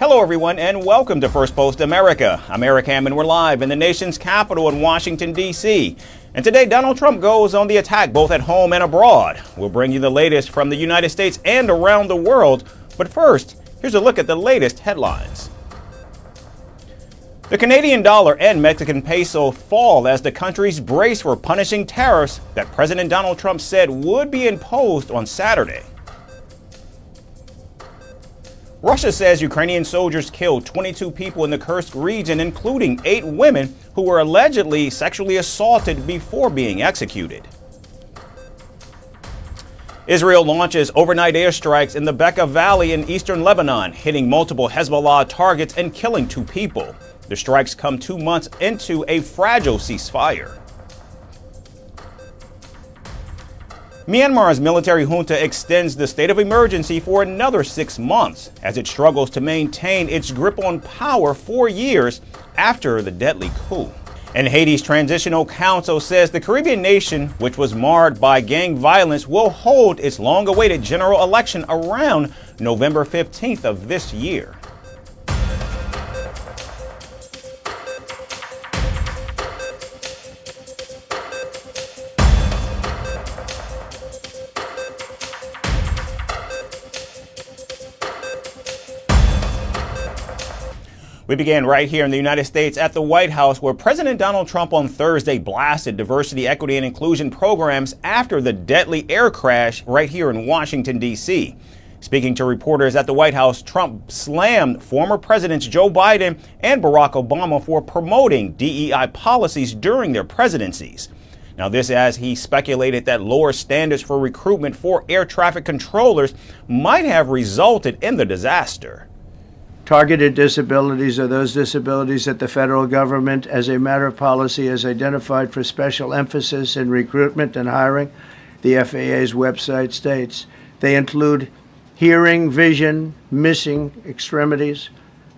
Hello, everyone, and welcome to Firstpost America. I'm Eric Hammond. We're live in the nation's capital in Washington, D.C. And today, Donald Trump goes on the attack both at home and abroad. We'll bring you the latest from the United States and around the world. But first, here's a look at the latest headlines. The Canadian dollar and Mexican peso fall as the countries brace for punishing tariffs that President Donald Trump said would be imposed on Saturday. Russia says Ukrainian soldiers killed 22 people in the Kursk region, including 8 women who were allegedly sexually assaulted before being executed. Israel launches overnight airstrikes in the Bekaa Valley in eastern Lebanon, hitting multiple Hezbollah targets and killing 2 people. The strikes come 2 months into a fragile ceasefire. Myanmar's military junta extends the state of emergency for another 6 months as it struggles to maintain its grip on power 4 years after the deadly coup. And Haiti's Transitional Council says the Caribbean nation, which was marred by gang violence, will hold its long-awaited general election around November 15th of this year. We began right here in the United States at the White House, where President Donald Trump on Thursday blasted diversity, equity, and inclusion programs after the deadly air crash right here in Washington, D.C. Speaking to reporters at the White House, Trump slammed former Presidents Joe Biden and Barack Obama for promoting DEI policies during their presidencies. Now, this as he speculated that lower standards for recruitment for air traffic controllers might have resulted in the disaster. Targeted disabilities are those disabilities that the federal government, as a matter of policy, has identified for special emphasis in recruitment and hiring. The FAA's website states they include hearing, vision, missing extremities,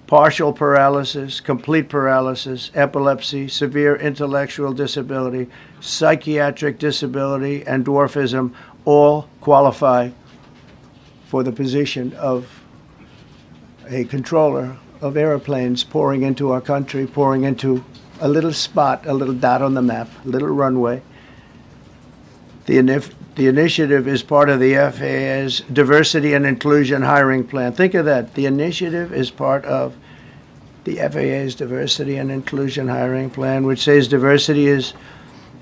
partial paralysis, complete paralysis, epilepsy, severe intellectual disability, psychiatric disability, and dwarfism all qualify for the position of a controller of airplanes pouring into our country, pouring into a little spot, a little dot on the map, a little runway. The initiative is part of the FAA's Diversity and Inclusion Hiring Plan. Think of that. The initiative is part of the FAA's Diversity and Inclusion Hiring Plan, which says diversity is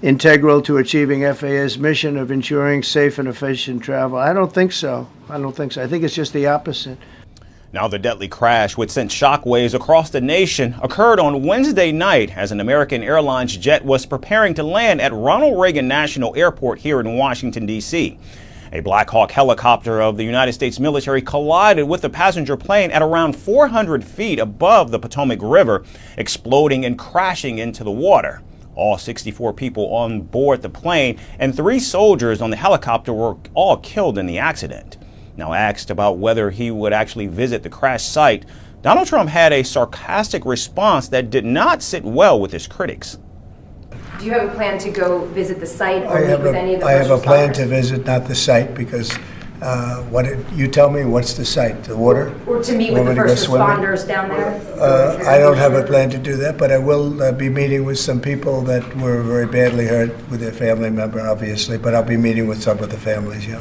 integral to achieving FAA's mission of ensuring safe and efficient travel. I don't think so. I think it's just the opposite. Now, the deadly crash, which sent shockwaves across the nation, occurred on Wednesday night as an American Airlines jet was preparing to land at Ronald Reagan National Airport here in Washington, D.C. A Black Hawk helicopter of the United States military collided with the passenger plane at around 400 feet above the Potomac River, exploding and crashing into the water. All 64 people on board the plane and 3 soldiers on the helicopter were all killed in the accident. Now, asked about whether he would actually visit the crash site, Donald Trump had a sarcastic response that did not sit well with his critics. Do you have a plan to go visit the site or meet with any of the I have a plan responders? to visit, not the site, because you tell me, what's the site? The water? Or to meet with the first responders down there? I don't have a plan to do that, but I will be meeting with some people that were very badly hurt with their family member, obviously, but I'll be meeting with some of the families, yeah.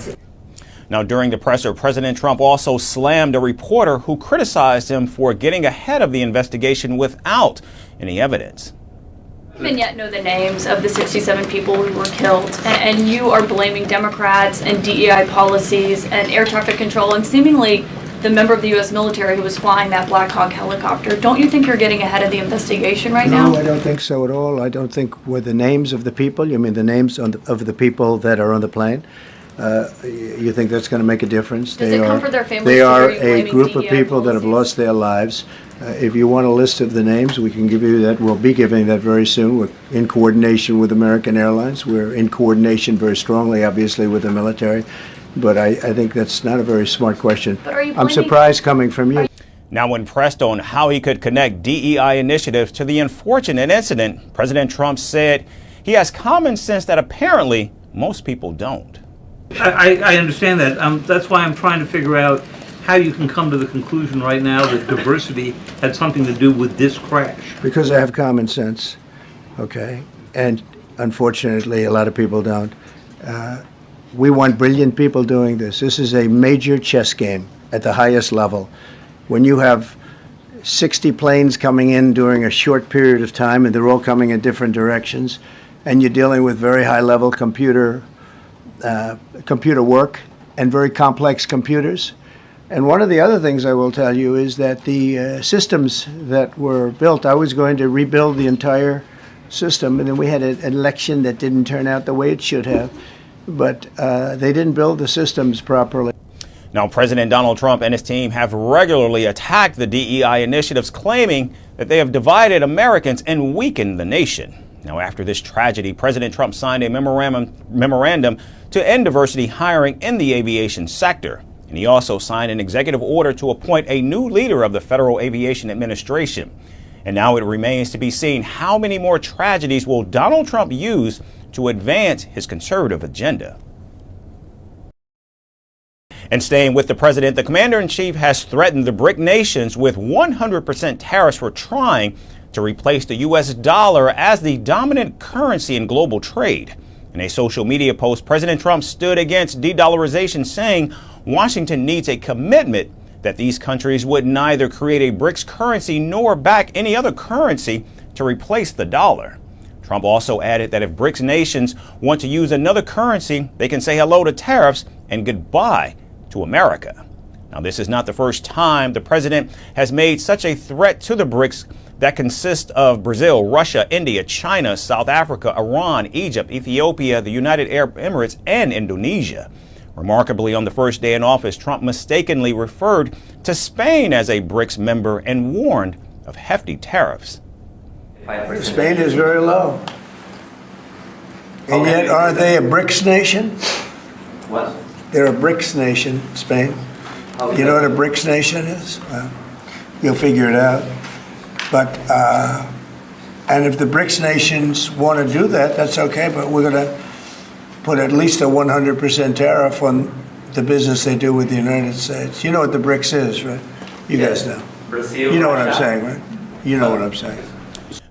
Now, during the presser, President Trump also slammed a reporter who criticized him for getting ahead of the investigation without any evidence. And yet know the names of the 67 people who were killed, and you are blaming Democrats and DEI policies and air traffic control and seemingly the member of the U.S. military who was flying that Black Hawk helicopter. Don't you think you're getting ahead of the investigation right now? No, I don't think so at all. I don't think with the names of the people, you mean the names of the people that are on the plane? You think that's going to make a difference? Does it comfort their families? They are to hear you a group of DEI people that have policies? lost their lives. If you want a list of the names, we can give you that. We'll be giving that very soon. We're in coordination with American Airlines. We're in coordination very strongly, obviously, with the military. But I think that's not a very smart question. But are you I'm blaming- surprised coming from you. Now, when pressed on how he could connect DEI initiatives to the unfortunate incident, President Trump said he has common sense that apparently most people don't. I understand that. That's why I'm trying to figure out how you can come to the conclusion right now that diversity had something to do with this crash. Because I have common sense, okay? And unfortunately, a lot of people don't. We want brilliant people doing this. This is a major chess game at the highest level. When you have 60 planes coming in during a short period of time, and they're all coming in different directions, and you're dealing with very high-level computer work and very complex computers. And one of the other things I will tell you is that the systems that were built, I was going to rebuild the entire system, and then we had an election that didn't turn out the way it should have, but they didn't build the systems properly. Now, President Donald Trump and his team have regularly attacked the DEI initiatives, claiming that they have divided Americans and weakened the nation. Now, after this tragedy, President Trump signed a memorandum to end diversity hiring in the aviation sector. And he also signed an executive order to appoint a new leader of the Federal Aviation Administration. And now it remains to be seen how many more tragedies will Donald Trump use to advance his conservative agenda. And staying with the president, the commander-in-chief has threatened the BRIC nations with 100% tariffs for trying to replace the U.S. dollar as the dominant currency in global trade. In a social media post, President Trump stood against de-dollarization, saying Washington needs a commitment that these countries would neither create a BRICS currency nor back any other currency to replace the dollar. Trump also added that if BRICS nations want to use another currency, they can say hello to tariffs and goodbye to America. Now, this is not the first time the president has made such a threat to the BRICS that consist of Brazil, Russia, India, China, South Africa, Iran, Egypt, Ethiopia, the United Arab Emirates, and Indonesia. Remarkably, on the first day in office, Trump mistakenly referred to Spain as a BRICS member and warned of hefty tariffs. Spain is very low. And yet, are they a BRICS nation? What? They're a BRICS nation, Spain. You know what a BRICS nation is? Well, you'll figure it out. But, and if the BRICS nations want to do that, that's okay, but we're going to put at least a 100% tariff on the business they do with the United States. You know what the BRICS is, right? You guys know. Brazil, you know what I'm Russia. saying, right? You know what I'm saying.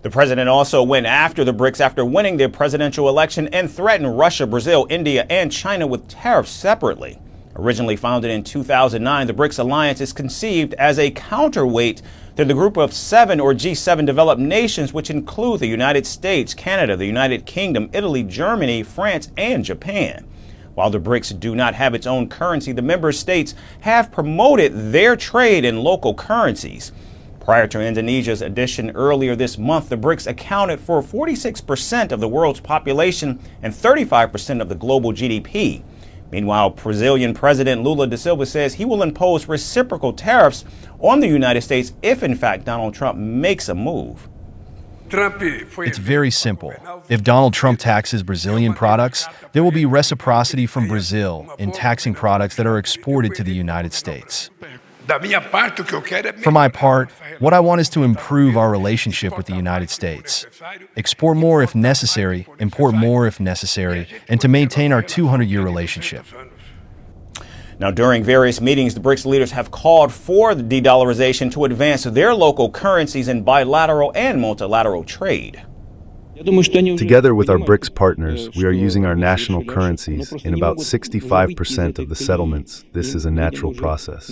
The president also went after the BRICS after winning their presidential election and threatened Russia, Brazil, India, and China with tariffs separately. Originally founded in 2009, the BRICS alliance is conceived as a counterweight to the group of 7 or G7 developed nations, which include the United States, Canada, the United Kingdom, Italy, Germany, France, and Japan. While the BRICS do not have its own currency, the member states have promoted their trade in local currencies. Prior to Indonesia's addition earlier this month, the BRICS accounted for 46% of the world's population and 35% of the global GDP. Meanwhile, Brazilian President Lula da Silva says he will impose reciprocal tariffs on the United States if, in fact, Donald Trump makes a move. It's very simple. If Donald Trump taxes Brazilian products, there will be reciprocity from Brazil in taxing products that are exported to the United States. For my part, what I want is to improve our relationship with the United States. Export more if necessary, import more if necessary, and to maintain our 200-year relationship. Now, during various meetings, the BRICS leaders have called for the de-dollarization to advance their local currencies in bilateral and multilateral trade. Together with our BRICS partners, we are using our national currencies in about 65% of the settlements. This is a natural process.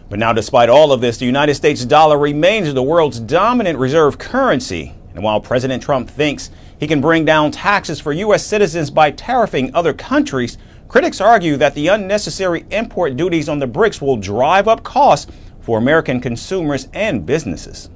But now, despite all of this, the United States dollar remains the world's dominant reserve currency. And while President Trump thinks he can bring down taxes for U.S. citizens by tariffing other countries, critics argue that the unnecessary import duties on the BRICS will drive up costs for American consumers and businesses.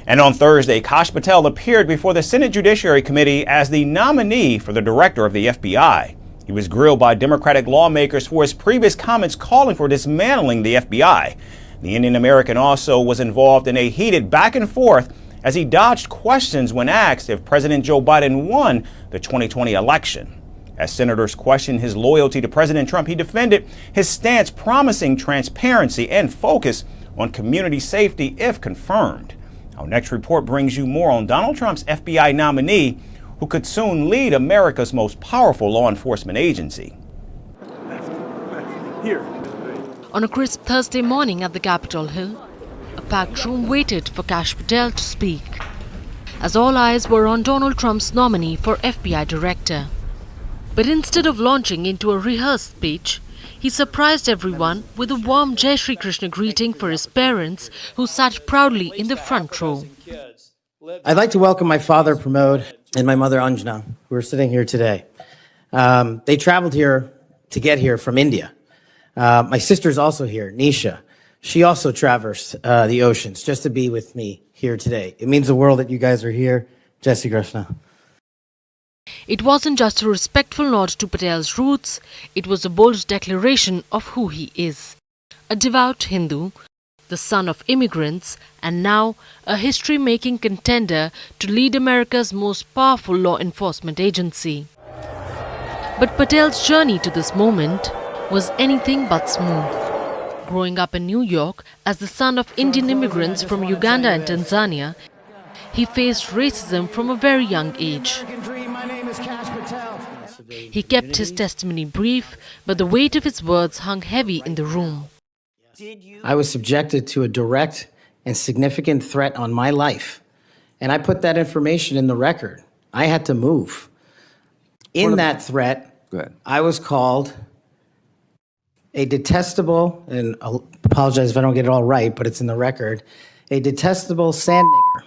And on Thursday, Kash Patel appeared before the Senate Judiciary Committee as the nominee for the director of the FBI. He was grilled by Democratic lawmakers for his previous comments calling for dismantling the FBI. The Indian American also was involved in a heated back and forth as he dodged questions when asked if President Joe Biden won the 2020 election. As senators questioned his loyalty to President Trump, he defended his stance, promising transparency and focus on community safety if confirmed. Our next report brings you more on Donald Trump's FBI nominee, who could soon lead America's most powerful law enforcement agency. On a crisp Thursday morning at the Capitol Hill, a packed room waited for Kash Patel to speak, as all eyes were on Donald Trump's nominee for FBI director. But instead of launching into a rehearsed speech, he surprised everyone with a warm Jai Shri Krishna greeting for his parents, who sat proudly in the front row. I'd like to welcome my father, Pramod, and my mother, Anjana, who are sitting here today. They traveled here to get here from India. My sister's also here, Nisha. She also traversed the oceans just to be with me here today. It means the world that you guys are here. Jai Shri Krishna. It wasn't just a respectful nod to Patel's roots, it was a bold declaration of who he is. A devout Hindu, the son of immigrants, and now a history-making contender to lead America's most powerful law enforcement agency. But Patel's journey to this moment was anything but smooth. Growing up in New York as the son of Indian immigrants from Uganda and Tanzania, he faced racism from a very young age. He kept his testimony brief, but the weight of his words hung heavy in the room. I was subjected to a direct and significant threat on my life, and I put that information in the record. I had to move. In that threat, I was called a detestable, and I'll apologize if I don't get it all right, but it's in the record, a detestable sand nigger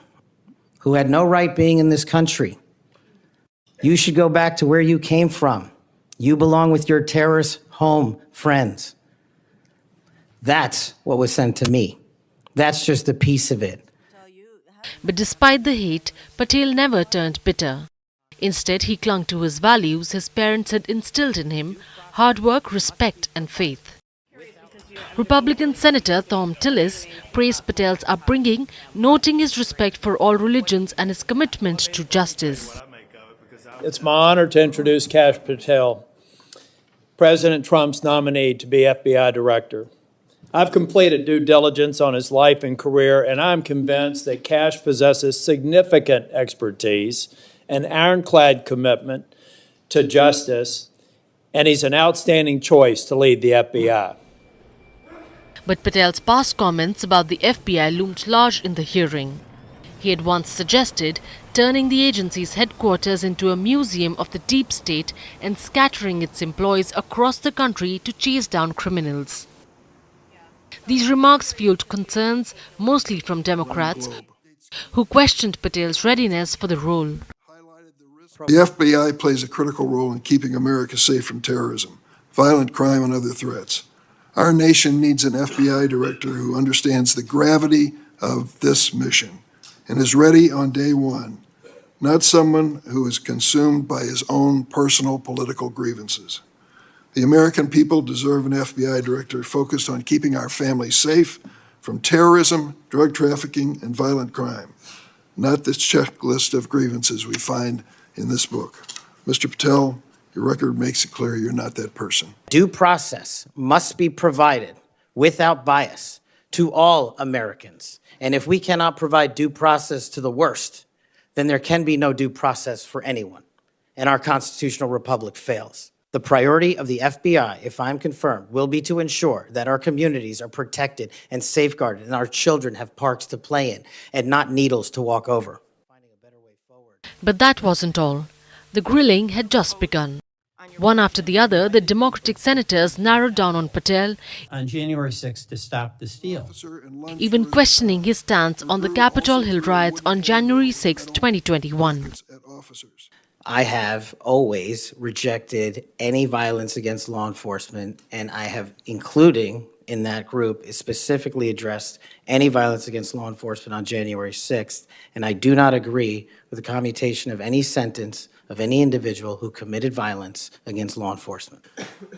who had no right being in this country. You should go back to where you came from. You belong with your terrorist home friends. That's what was sent to me. That's just a piece of it. But despite the hate, Patel never turned bitter. Instead, he clung to his values his parents had instilled in him: hard work, respect, and faith. Republican Senator Thom Tillis praised Patel's upbringing, noting his respect for all religions and his commitment to justice. It's my honor to introduce Kash Patel, President Trump's nominee to be FBI director. I've completed due diligence on his life and career, and I'm convinced that Kash possesses significant expertise and ironclad commitment to justice, and he's an outstanding choice to lead the FBI. But Patel's past comments about the FBI loomed large in the hearing. He had once suggested turning the agency's headquarters into a museum of the deep state and scattering its employees across the country to chase down criminals. These remarks fueled concerns, mostly from Democrats, who questioned Patel's readiness for the role. The FBI plays a critical role in keeping America safe from terrorism, violent crime, and other threats. Our nation needs an FBI director who understands the gravity of this mission and is ready on day one, not someone who is consumed by his own personal political grievances. The American people deserve an FBI director focused on keeping our families safe from terrorism, drug trafficking, and violent crime, not this checklist of grievances we find in this book. Mr. Patel, your record makes it clear you're not that person. Due process must be provided without bias to all Americans. And if we cannot provide due process to the worst, then there can be no due process for anyone, and our constitutional republic fails. The priority of the FBI, if I'm confirmed, will be to ensure that our communities are protected and safeguarded and our children have parks to play in and not needles to walk over. But that wasn't all. The grilling had just begun. One after the other, the Democratic senators narrowed down on Patel, on January 6th to stop the steal, even questioning his stance on the Capitol Hill riots on January 6, 2021. I have always rejected any violence against law enforcement, and I have, including in that group, specifically addressed any violence against law enforcement on January 6th, and I do not agree with the commutation of any sentence of any individual who committed violence against law enforcement.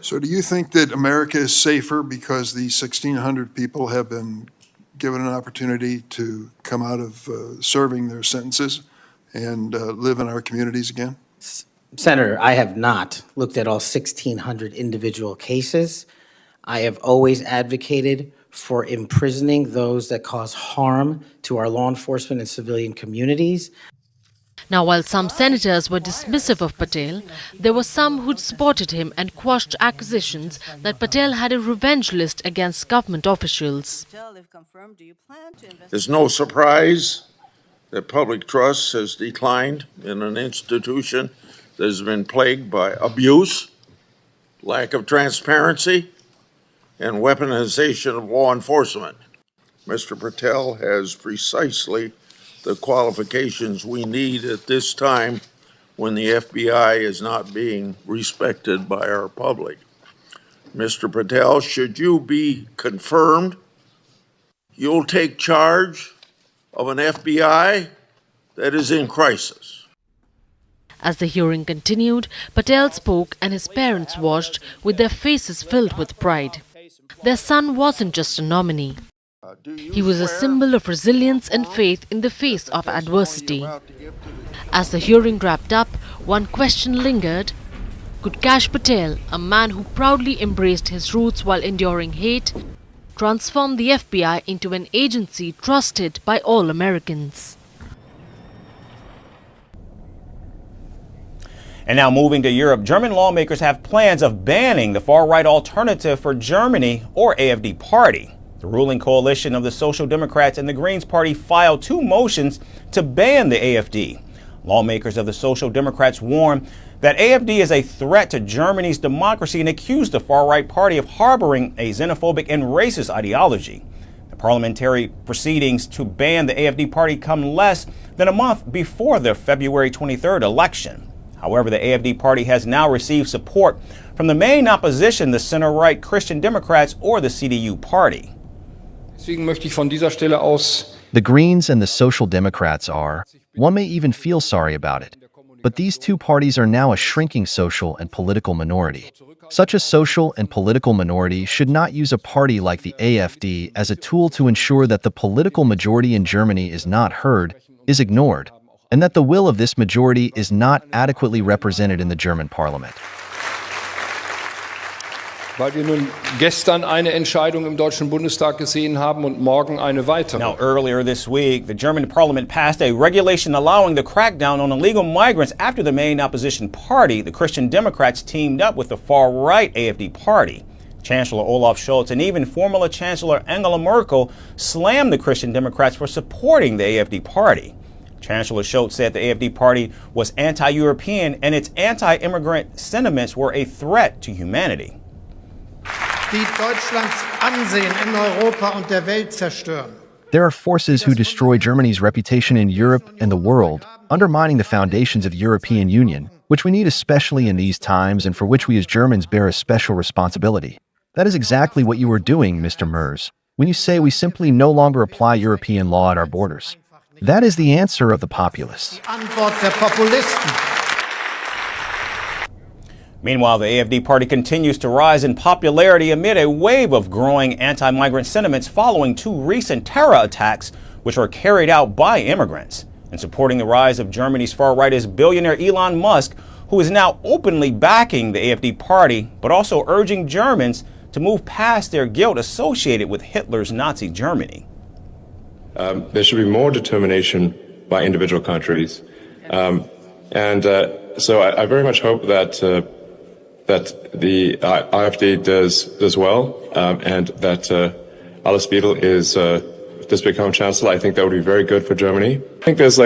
So do you think that America is safer because these 1,600 people have been given an opportunity to come out of serving their sentences and live in our communities again? Senator, I have not looked at all 1,600 individual cases. I have always advocated for imprisoning those that cause harm to our law enforcement and civilian communities. Now, while some senators were dismissive of Patel, there were some who'd supported him and quashed accusations that Patel had a revenge list against government officials. It's no surprise that public trust has declined in an institution that has been plagued by abuse, lack of transparency, and weaponization of law enforcement. Mr. Patel has precisely the qualifications we need at this time when the FBI is not being respected by our public. Mr. Patel, should you be confirmed, you'll take charge of an FBI that is in crisis. As the hearing continued, Patel spoke and his parents watched with their faces filled with pride. Their son wasn't just a nominee. He was a symbol of resilience and faith in the face of adversity. As the hearing wrapped up, one question lingered. Could Kash Patel, a man who proudly embraced his roots while enduring hate, transform the FBI into an agency trusted by all Americans? And now moving to Europe, German lawmakers have plans of banning the far-right Alternative for Germany, or AfD party. The ruling coalition of the Social Democrats and the Greens Party filed 2 motions to ban the AfD. Lawmakers of the Social Democrats warn that AfD is a threat to Germany's democracy and accuse the far-right party of harboring a xenophobic and racist ideology. The parliamentary proceedings to ban the AfD party come less than a month before the February 23rd election. However, the AfD party has now received support from the main opposition, the center-right Christian Democrats, or the CDU party. The Greens and the Social Democrats are, one may even feel sorry about it, but these 2 parties are now a shrinking social and political minority. Such a social and political minority should not use a party like the AfD as a tool to ensure that the political majority in Germany is not heard, is ignored, and that the will of this majority is not adequately represented in the German parliament. Weil wir nun gestern eine Entscheidung im Deutschen Bundestag gesehen haben und morgen eine weitere. Now, earlier this week, the German parliament passed a regulation allowing the crackdown on illegal migrants after the main opposition party, the Christian Democrats, teamed up with the far-right AfD party. Chancellor Olaf Scholz and even former Chancellor Angela Merkel slammed the Christian Democrats for supporting the AfD party. Chancellor Scholz said the AfD party was anti-European and its anti-immigrant sentiments were a threat to humanity. There are forces who destroy Germany's reputation in Europe and the world, undermining the foundations of the European Union, which we need especially in these times and for which we as Germans bear a special responsibility. That is exactly what you are doing, Mr. Merz, when you say we simply no longer apply European law at our borders. That is the answer of the populists. Meanwhile, the AfD party continues to rise in popularity amid a wave of growing anti-migrant sentiments following 2 recent terror attacks, which were carried out by immigrants. And supporting the rise of Germany's far-right is billionaire Elon Musk, who is now openly backing the AfD party, but also urging Germans to move past their guilt associated with Hitler's Nazi Germany. There should be more determination by individual countries. So I very much hope that that the AfD does well, and that Alice Beadle does become chancellor. I think that would be very good for Germany. I think there's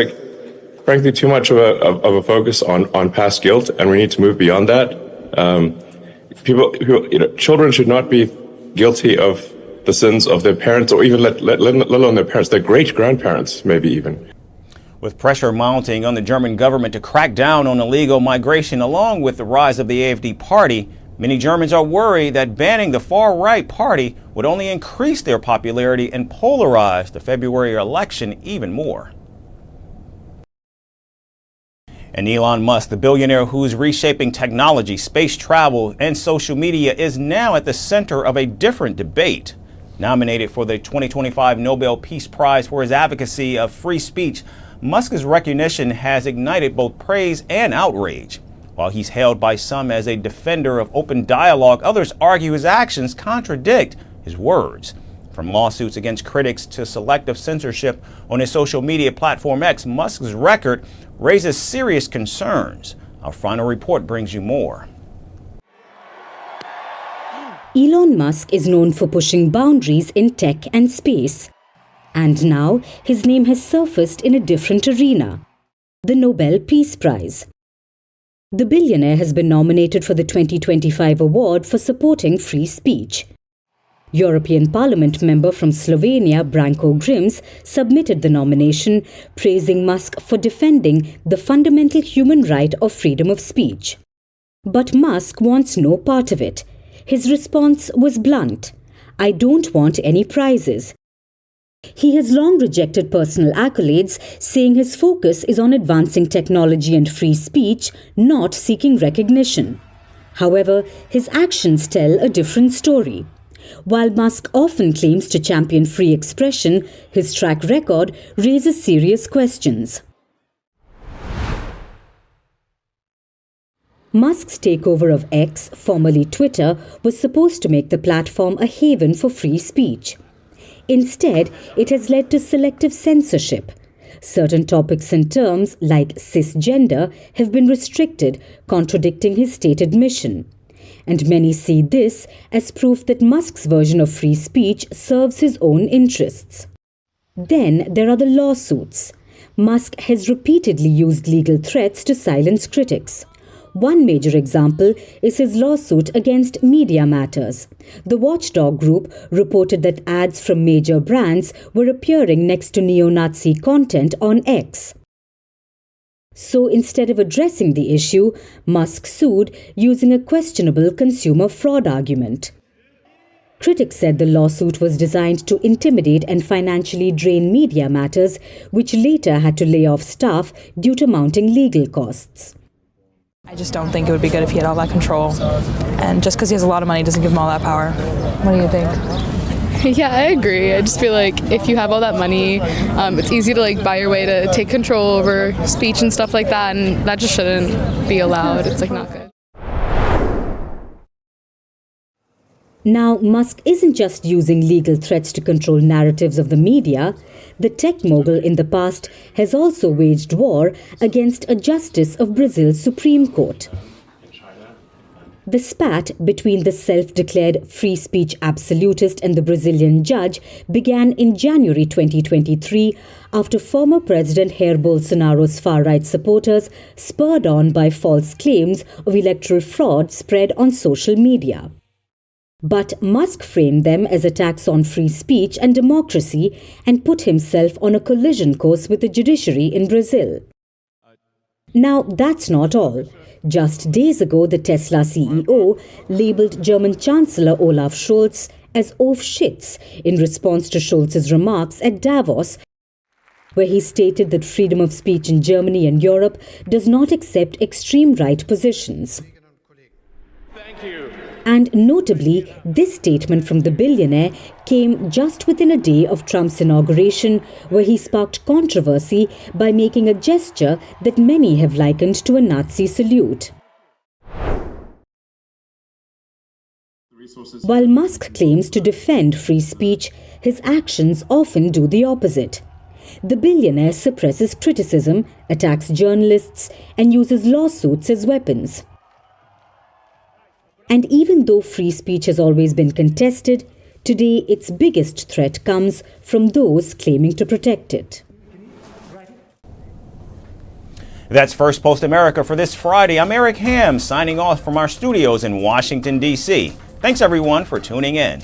frankly too much of a focus on past guilt, and we need to move beyond that. Children should not be guilty of the sins of their parents, or even let alone their parents, their great-grandparents, maybe even. With pressure mounting on the German government to crack down on illegal migration along with the rise of the AfD party, many Germans are worried that banning the far-right party would only increase their popularity and polarize the February election even more. And Elon Musk, the billionaire who's reshaping technology, space travel, and social media, is now at the center of a different debate. Nominated for the 2025 Nobel Peace Prize for his advocacy of free speech, Musk's recognition has ignited both praise and outrage. While he's hailed by some as a defender of open dialogue, others argue his actions contradict his words. From lawsuits against critics to selective censorship on his social media platform X, Musk's record raises serious concerns. Our final report brings you more. Elon Musk is known for pushing boundaries in tech and space. And now his name has surfaced in a different arena, the Nobel Peace Prize. The billionaire has been nominated for the 2025 award for supporting free speech. European Parliament member from Slovenia, Branko Grims, submitted the nomination, praising Musk for defending the fundamental human right of freedom of speech. But Musk wants no part of it. His response was blunt: "I don't want any prizes." He has long rejected personal accolades, saying his focus is on advancing technology and free speech, not seeking recognition. However, his actions tell a different story. While Musk often claims to champion free expression, his track record raises serious questions. Musk's takeover of X, formerly Twitter, was supposed to make the platform a haven for free speech. Instead, it has led to selective censorship. Certain topics and terms, like cisgender, have been restricted, contradicting his stated mission. And many see this as proof that Musk's version of free speech serves his own interests. Then there are the lawsuits. Musk has repeatedly used legal threats to silence critics. One major example is his lawsuit against Media Matters. The watchdog group reported that ads from major brands were appearing next to neo-Nazi content on X. So instead of addressing the issue, Musk sued using a questionable consumer fraud argument. Critics said the lawsuit was designed to intimidate and financially drain Media Matters, which later had to lay off staff due to mounting legal costs. I just don't think it would be good if he had all that control. And just because he has a lot of money doesn't give him all that power. What do you think? Yeah, I agree. I just feel like if you have all that money, it's easy to buy your way to take control over speech and stuff like that, and that just shouldn't be allowed. It's not good. Now, Musk isn't just using legal threats to control narratives of the media. The tech mogul in the past has also waged war against a justice of Brazil's Supreme Court. The spat between the self-declared free speech absolutist and the Brazilian judge began in January 2023 after former President Jair Bolsonaro's far-right supporters, spurred on by false claims of electoral fraud, spread on social media. But Musk framed them as attacks on free speech and democracy and put himself on a collision course with the judiciary in Brazil. Now, that's not all. Just days ago, the Tesla CEO labeled German Chancellor Olaf Scholz as "auf Shits" in response to Scholz's remarks at Davos, where he stated that freedom of speech in Germany and Europe does not accept extreme right positions. Thank you. And notably, this statement from the billionaire came just within a day of Trump's inauguration, where he sparked controversy by making a gesture that many have likened to a Nazi salute. While Musk claims to defend free speech, his actions often do the opposite. The billionaire suppresses criticism, attacks journalists, and uses lawsuits as weapons. And even though free speech has always been contested, today its biggest threat comes from those claiming to protect it. That's First Post America for this Friday. I'm Eric Ham, signing off from our studios in Washington, D.C. Thanks, everyone, for tuning in.